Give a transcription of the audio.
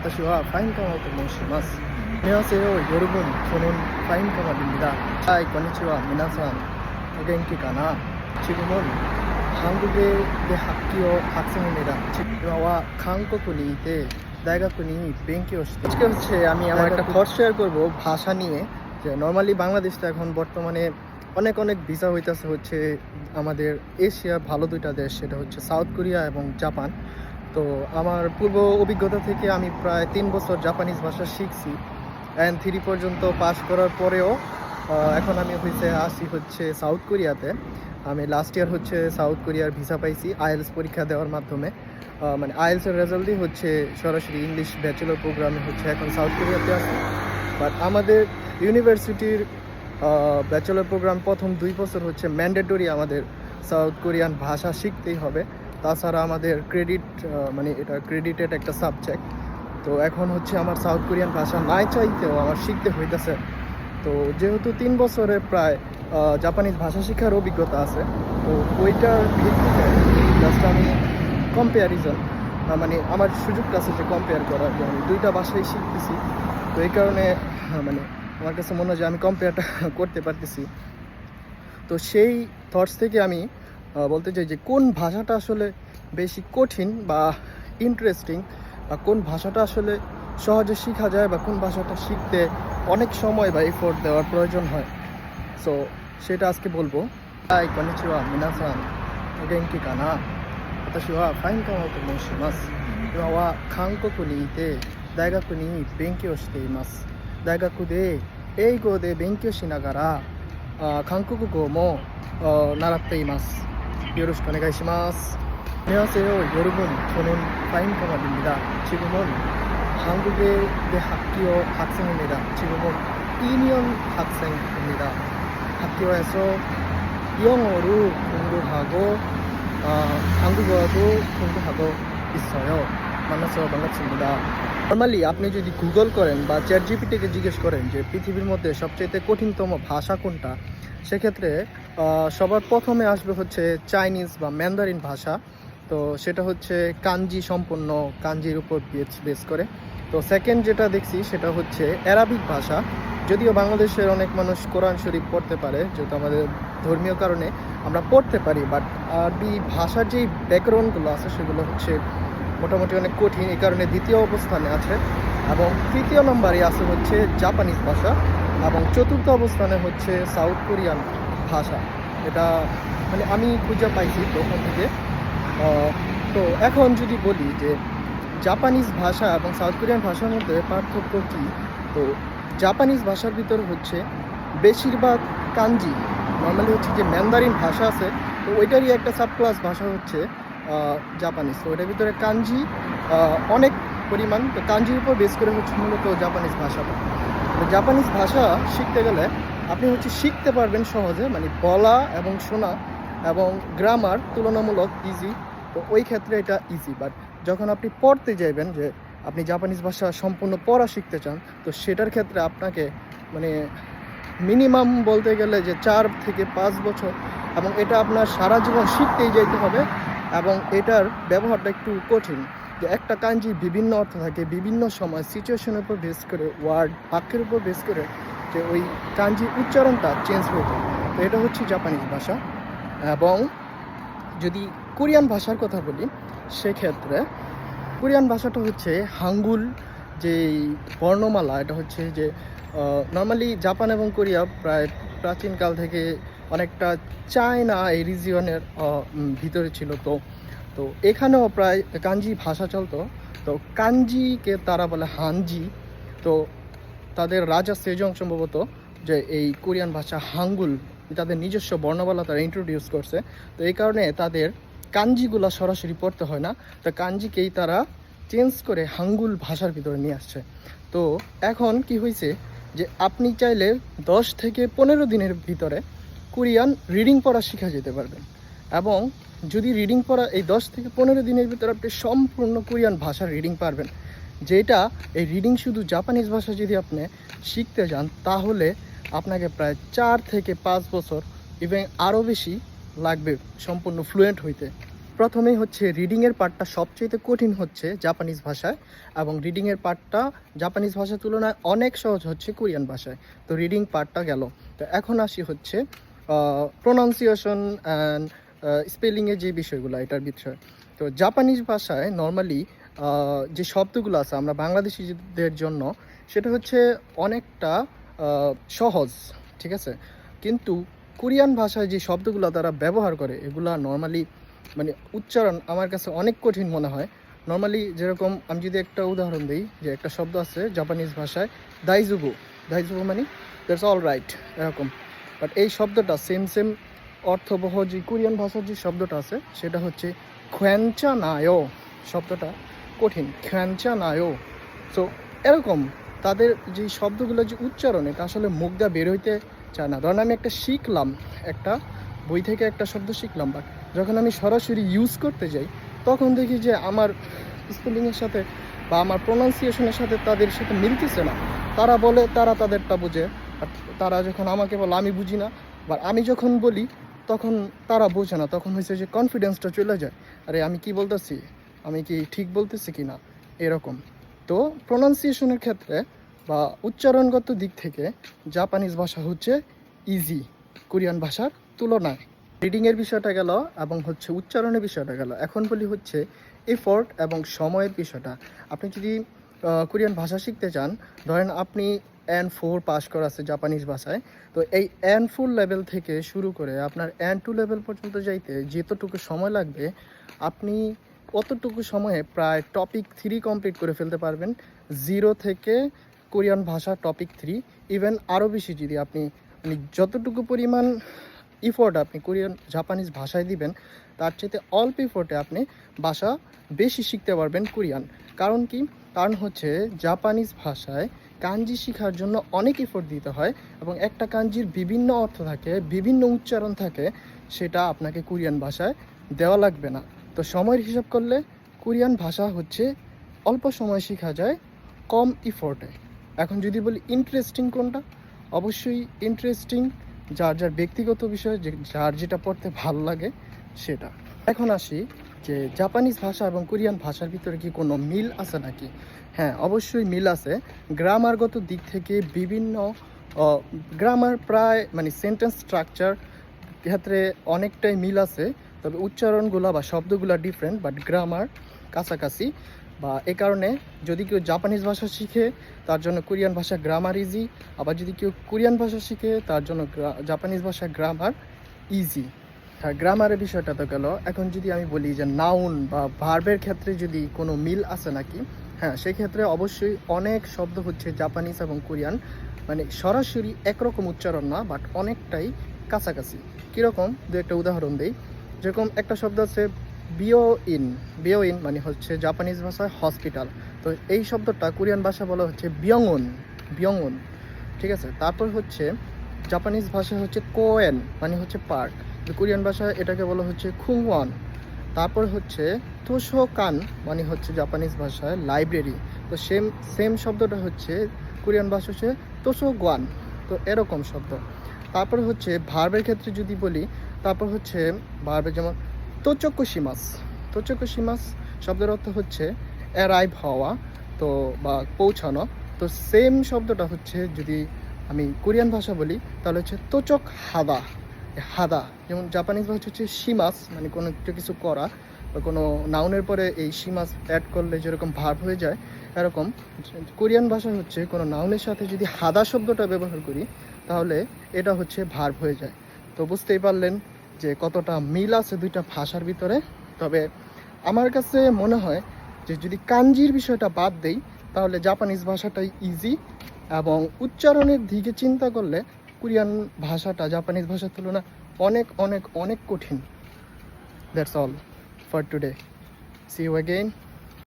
私はファインカマと申します。안녕하세요. 여러분, 저는 파인카마입니다. 하이, konnichiwa. minasan, o genki kana? 지금은 한국의 대학교 학생입니다. 지금은 한국에 있대 다이가쿠니勉強 して আজকে হচ্ছে আমি আমার একটা থট শেয়ার করব ভাষা নিয়ে। যে নরমালি বাংলাদেশে এখন বর্তমানে অনেক ভিসা হইতাছে হচ্ছে আমাদের এশিয়ার ভালো দুইটা দেশ, সেটা হচ্ছে সাউথ কোরিয়া এবং জাপান। তো আমার পূর্ব অভিজ্ঞতা থেকে আমি প্রায় 3 বছর জাপানিজ ভাষা শিখছি অ্যান্ড 3 পর্যন্ত পাস করার পরেও এখন আমি আসি হচ্ছে সাউথ কোরিয়াতে। আমি লাস্ট ইয়ার হচ্ছে সাউথ কোরিয়ার ভিসা পাইছি আইএলস পরীক্ষা দেওয়ার মাধ্যমে। মানে আইএলসের রেজাল্ট দিয়ে হচ্ছে সরাসরি ইংলিশ ব্যাচেলর প্রোগ্রামে হচ্ছে এখন সাউথ কোরিয়াতে আছি। বাট আমাদের ইউনিভার্সিটির ব্যাচেলর প্রোগ্রাম প্রথম 2 বছর হচ্ছে ম্যান্ডেটরি, আমাদের সাউথ কোরিয়ান ভাষা শিখতেই হবে। তাছাড়া আমাদের মানে এটা ক্রেডিটেড একটা সাবজেক্ট। তো এখন হচ্ছে আমার সাউথ কোরিয়ান ভাষা নাই চাইতেও আমার শিখতে হইতেছে। তো যেহেতু 3 বছরের প্রায় জাপানিজ ভাষা শেখার অভিজ্ঞতা আছে, তো ওইটার ভিত্তিতে জাস্ট আমি কম্পেয়ারিজন, মানে আমার সুযোগটা আছে যে কম্পেয়ার করার, যে আমি দুইটা ভাষাই শিখতেছি। তো এই কারণে মানে আমার কাছে মনে হয় যে আমি কম্পেয়ারটা করতে পারতেছি। তো সেই থটস থেকে আমি বলতে চাই যে কোন ভাষাটা আসলে বেশি কঠিন বা ইন্টারেস্টিং, বা কোন ভাষাটা আসলে সহজে শেখা যায়, বা কোন ভাষাটা শিখতে অনেক সময় বা এফোর্ট দেওয়ার প্রয়োজন হয়। সো সেটা আজকে বলবো। Hi, konnichiwa, minasan, o genki kana? 私はファインカマと申します。今は韓国にいて大学に勉強しています。大学で英語で勉強しながら韓国語も習っています。よろしくお願いします。안녕하세요. 여러분, 저는 파인카마입니다. 지금은 한국의 대학교 학생입니다. 지금은 2년 학생입니다. 학교에서 영어로 공부하고 한국어도 공부하고 있어요. 만나서 반갑습니다. Normally আপনি যদি গুগল করেন বা চ্যাট জিপিটিকে জিজ্ঞেস করেন যে পৃথিবীর মধ্যে সবচেয়ে কঠিনতম ভাষা কোনটা, সেক্ষেত্রে সবার প্রথমে আসবে হচ্ছে চাইনিজ বা ম্যান্দারিন ভাষা। তো সেটা হচ্ছে কাঞ্জি সম্পন্ন, কাঞ্জির উপর বেস করে। তো সেকেন্ড যেটা দেখছি সেটা হচ্ছে অ্যারাবিক ভাষা। যদিও বাংলাদেশের অনেক মানুষ কোরআন শরীফ পড়তে পারে, যেহেতু আমাদের ধর্মীয় কারণে আমরা পড়তে পারি, বাট আরবি ভাষার যেই ব্যাকরণগুলো আছে সেগুলো হচ্ছে মোটামুটি অনেক কঠিন, এই কারণে দ্বিতীয় অবস্থানে আছে। এবং তৃতীয় নম্বরে আছে হচ্ছে জাপানিজ ভাষা, এবং চতুর্থ অবস্থানে হচ্ছে সাউথ কোরিয়ান ভাষা। এটা মানে আমি খুঁজে পাইছি প্রথম থেকে। তো এখন যদি বলি যে জাপানিজ ভাষা এবং সাউথ কোরিয়ান ভাষার মধ্যে পার্থক্য কী, তো জাপানিজ ভাষার ভিতরে হচ্ছে বেশিরভাগ কাঞ্জি, নর্মালি হচ্ছে যে ম্যান্দারিন ভাষা আছে, তো ওইটারই একটা সাবক্লাস ভাষা হচ্ছে জাপানিজ। তো ওইটার ভিতরে কাঞ্জি অনেক পরিমাণ, তো কাঞ্জির উপর বেস করে হচ্ছে মূলত জাপানিজ ভাষাটা। তো জাপানিজ ভাষা শিখতে গেলে আপনি হচ্ছে শিখতে পারবেন সহজে, মানে বলা এবং শোনা এবং গ্রামার তুলনামূলক ইজি। তো ওই ক্ষেত্রে এটা ইজি, বাট যখন আপনি পড়তে যাবেন, যে আপনি জাপানিজ ভাষা সম্পূর্ণ পড়া শিখতে চান, তো সেটার ক্ষেত্রে আপনাকে মানে মিনিমাম বলতে গেলে যে 4 থেকে 5 বছর, এবং এটা আপনার সারা জীবন শিখতেই যাইতে হবে। এবং এটার ব্যবহারটা একটু কঠিন, যে একটা কাঞ্জি বিভিন্ন অর্থ থাকে, বিভিন্ন সময় সিচুয়েশনের উপর বেস করে, ওয়ার্ড বাক্যের উপর বেস করে যে ওই কাঞ্জির উচ্চারণটা চেঞ্জ হয়ে যায়। তো এটা হচ্ছে জাপানিজ ভাষা। এবং যদি কোরিয়ান ভাষার কথা বলি, সেক্ষেত্রে কোরিয়ান ভাষাটা হচ্ছে হাঙ্গুল যেই বর্ণমালা, এটা হচ্ছে যে নর্মালি জাপান এবং কোরিয়া প্রায় প্রাচীনকাল থেকে অনেকটা চায়না এই রিজিয়নের ভিতরে ছিল। তো এখানেও প্রায় কাঞ্জি ভাষা চলতো। তো কাঞ্জিকে তারা বলে হানজি। তো তাদের রাজা সেজং সম্ভবত যে এই কোরিয়ান ভাষা হাঙ্গুল, তাদের নিজস্ব বর্ণমালা তারা ইন্ট্রোডিউস করছে। তো এই কারণে তাদের কাঞ্জিগুলো সরাসরি পড়তে হয় না, তো কাঞ্জিকেই তারা চেঞ্জ করে হাঙ্গুল ভাষার ভিতরে নিয়ে আসছে। তো এখন কি হয়েছে যে আপনি চাইলে 10 থেকে 15 দিনের ভিতরে কোরিয়ান রিডিং পড়া শেখা যেতে পারবেন। এবং যদি রিডিং পড়া এই 10 থেকে 15 দিনের ভিতরে আপনি সম্পূর্ণ কোরিয়ান ভাষার রিডিং পারবেন, যেটা এই রিডিং শুধু জাপানিজ ভাষা যদি আপনি শিখতে যান, তাহলে আপনাকে প্রায় 4 থেকে 5 বছর, ইভেন আরও বেশি লাগবে সম্পূর্ণ ফ্লুয়েন্ট হইতে। প্রথমেই হচ্ছে রিডিংয়ের পার্টটা সবচেয়ে কঠিন হচ্ছে জাপানিজ ভাষায়, এবং রিডিংয়ের পার্টটা জাপানিজ ভাষার তুলনায় অনেক সহজ হচ্ছে কোরিয়ান ভাষায়। তো রিডিং পার্টটা গেল। তো এখন আসি হচ্ছে প্রোনাউন্সিয়েশন অ্যান্ড স্পেলিংয়ের যে বিষয়গুলো এটার বিষয়। তো জাপানিজ ভাষায় নর্মালি যে শব্দগুলো আছে আমরা বাংলাদেশিদের জন্য সেটা হচ্ছে অনেকটা সহজ, ঠিক আছে। কিন্তু কোরিয়ান ভাষায় যে শব্দগুলো তারা ব্যবহার করে এগুলা নর্মালি মানে উচ্চারণ আমার কাছে অনেক কঠিন মনে হয়। নর্মালি যেরকম আমি যদি একটা উদাহরণ দিই, যে একটা শব্দ আছে জাপানিজ ভাষায় দাইজুগু, দাইজুগু মানে দ্যাটস অল রাইট এরকম, বাট এই শব্দটা সেম অর্থবহ যে কোরিয়ান ভাষার যে শব্দটা আছে সেটা হচ্ছে খ্যানচা নায়ো। শব্দটা কঠিন, খ্যানচা নায়ো। সো এরকম তাদের যে শব্দগুলো যে উচ্চারণ এটা আসলে মুখ দিয়ে বের হইতে চায় না। ধরেন আমি একটা শিখলাম, একটা বই থেকে একটা শব্দ শিখলাম, বাট যখন আমি সরাসরি ইউজ করতে যাই তখন দেখি যে আমার স্পেলিংয়ের সাথে বা আমার প্রোনাউন্সিয়েশনের সাথে তাদের সাথে মিলতেছে না। তারা বলে তারা তাদেরটা বোঝে, আর তারা যখন আমাকে বলে আমি বুঝি না, বা আমি যখন বলি তখন তারা বোঝে না। তখন হয়েছে যে কনফিডেন্সটা চলে যায়, আরে আমি কি বলতেছি, আমি কি ঠিক বলতেছি কি না এরকম। তো প্রোনাউন্সিয়েশনের ক্ষেত্রে বা উচ্চারণগত দিক থেকে জাপানিজ ভাষা হচ্ছে ইজি কোরিয়ান ভাষার তুলনায়। রিডিংয়ের বিষয়টা গেল এবং হচ্ছে উচ্চারণের বিষয়টা গেল। এখন বলি হচ্ছে এফোর্ট এবং সময়ের বিষয়টা। আপনি যদি কোরিয়ান ভাষা শিখতে চান, ধরেন আপনি N4 পাস করা আছে জাপানিজ ভাষায়, তো এই N4 লেভেল থেকে শুরু করে আপনার N2 লেভেল পর্যন্ত যাইতে যতটুকু সময় লাগবে আপনি অতটুকু সময়ে প্রায় টপিক 3 কমপ্লিট করে ফেলতে পারবেন। 0 থেকে কোরিয়ান ভাষা টপিক 3, ইভেন আরও বেশি যদি আপনি মানে যতটুকু পরিমাণ ইফোর্ট আপনি কোরিয়ান জাপানিজ ভাষায় দিবেন তার চাইতে অল্প ইফোর্টে আপনি ভাষা বেশি শিখতে পারবেন কোরিয়ান। কারণ কি? কারণ হচ্ছে জাপানিজ ভাষায় কাঞ্জি শেখার জন্য অনেক ইফোর্ট দিতে হয়, এবং একটা কাঞ্জির বিভিন্ন অর্থ থাকে, বিভিন্ন উচ্চারণ থাকে, সেটা আপনাকে কোরিয়ান ভাষায় দেওয়া লাগবে না। তো সময়ের হিসাব করলে কোরিয়ান ভাষা হচ্ছে অল্প সময় শেখা যায় কম ইফোর্টে। এখন যদি বলি ইন্টারেস্টিং কোনটা, অবশ্যই ইন্টারেস্টিং যার যার ব্যক্তিগত বিষয়, যার যেটা পড়তে ভালো লাগে সেটা। এখন আসি যে জাপানিজ ভাষা এবং কোরিয়ান ভাষার ভিতরে কি কোনো মিল আছে নাকি? হ্যাঁ, অবশ্যই মিল আছে। গ্রামারগত দিক থেকে বিভিন্ন গ্রামার প্রায় মানে সেন্টেন্স স্ট্রাকচার ক্ষেত্রে অনেকটাই মিল আছে, তবে উচ্চারণগুলো বা শব্দগুলো ডিফারেন্ট, বাট গ্রামার কাছাকাছি। বা এ কারণে যদি কেউ জাপানিজ ভাষা শিখে তার জন্য কোরিয়ান ভাষা গ্রামার ইজি, আবার যদি কেউ কোরিয়ান ভাষা শিখে তার জন্য জাপানিজ ভাষা গ্রামার ইজি। হ্যাঁ, গ্রামারের বিষয়টা তো গেল। এখন যদি আমি বলি যে নাউন বা ভার্বের ক্ষেত্রে যদি কোনো মিল আছে নাকি, হ্যাঁ, সেক্ষেত্রে অবশ্যই অনেক শব্দ হচ্ছে জাপানিজ এবং কোরিয়ান মানে সরাসরি একরকম উচ্চারণ না, বাট অনেকটাই কাছাকাছি। কীরকম দু একটা উদাহরণ দিই। যেরকম একটা শব্দ আছে বিও ইন মানে হচ্ছে জাপানিজ ভাষায় হসপিটাল, তো এই শব্দটা কোরিয়ান ভাষা বলা হচ্ছে বিয়ংউন, ঠিক আছে। তারপর হচ্ছে জাপানিজ ভাষায় হচ্ছে কোয়েন মানে হচ্ছে পার্ক, কোরিয়ান ভাষায় এটাকে বলা হচ্ছে খুংওয়ান। তারপর হচ্ছে তোশোকান মানে হচ্ছে জাপানিজ ভাষায় লাইব্রেরি, তো সেম শব্দটা হচ্ছে কোরিয়ান ভাষা হচ্ছে তোশোগুয়ান। তো এরকম শব্দ। তারপর হচ্ছে ভার্বের ক্ষেত্রে যদি বলি, তারপর হচ্ছে ভার্বে যেমন তোচোকুশিমাস শব্দের অর্থ হচ্ছে অ্যারাইভ হওয়া, তো বা পৌঁছানো। তো সেম শব্দটা হচ্ছে যদি আমি কোরিয়ান ভাষা বলি তাহলে হচ্ছে তোচক হাদা। যেমন জাপানিজ ভাষা হচ্ছে শিমাস মানে কোনো একটা কিছু করা, বা কোনো নাউনের পরে এই শিমাস অ্যাড করলে যেরকম ভার্ব হয়ে যায়, এরকম কোরিয়ান ভাষা হচ্ছে কোনো নাউনের সাথে যদি হাদা শব্দটা ব্যবহার করি তাহলে এটা হচ্ছে ভার্ব হয়ে যায়। তো বুঝতেই পারলেন যে কতটা মিল আছে দুইটা ভাষার ভিতরে। তবে আমার কাছে মনে হয় যে যদি কাঞ্জির বিষয়টা বাদ দেই তাহলে জাপানিজ ভাষাটাই ইজি, এবং উচ্চারণের দিকে চিন্তা করলে কোরিয়ান ভাষাটা জাপানিজ ভাষার তুলনায় অনেক অনেক অনেক কঠিন। That's all for today. See you again.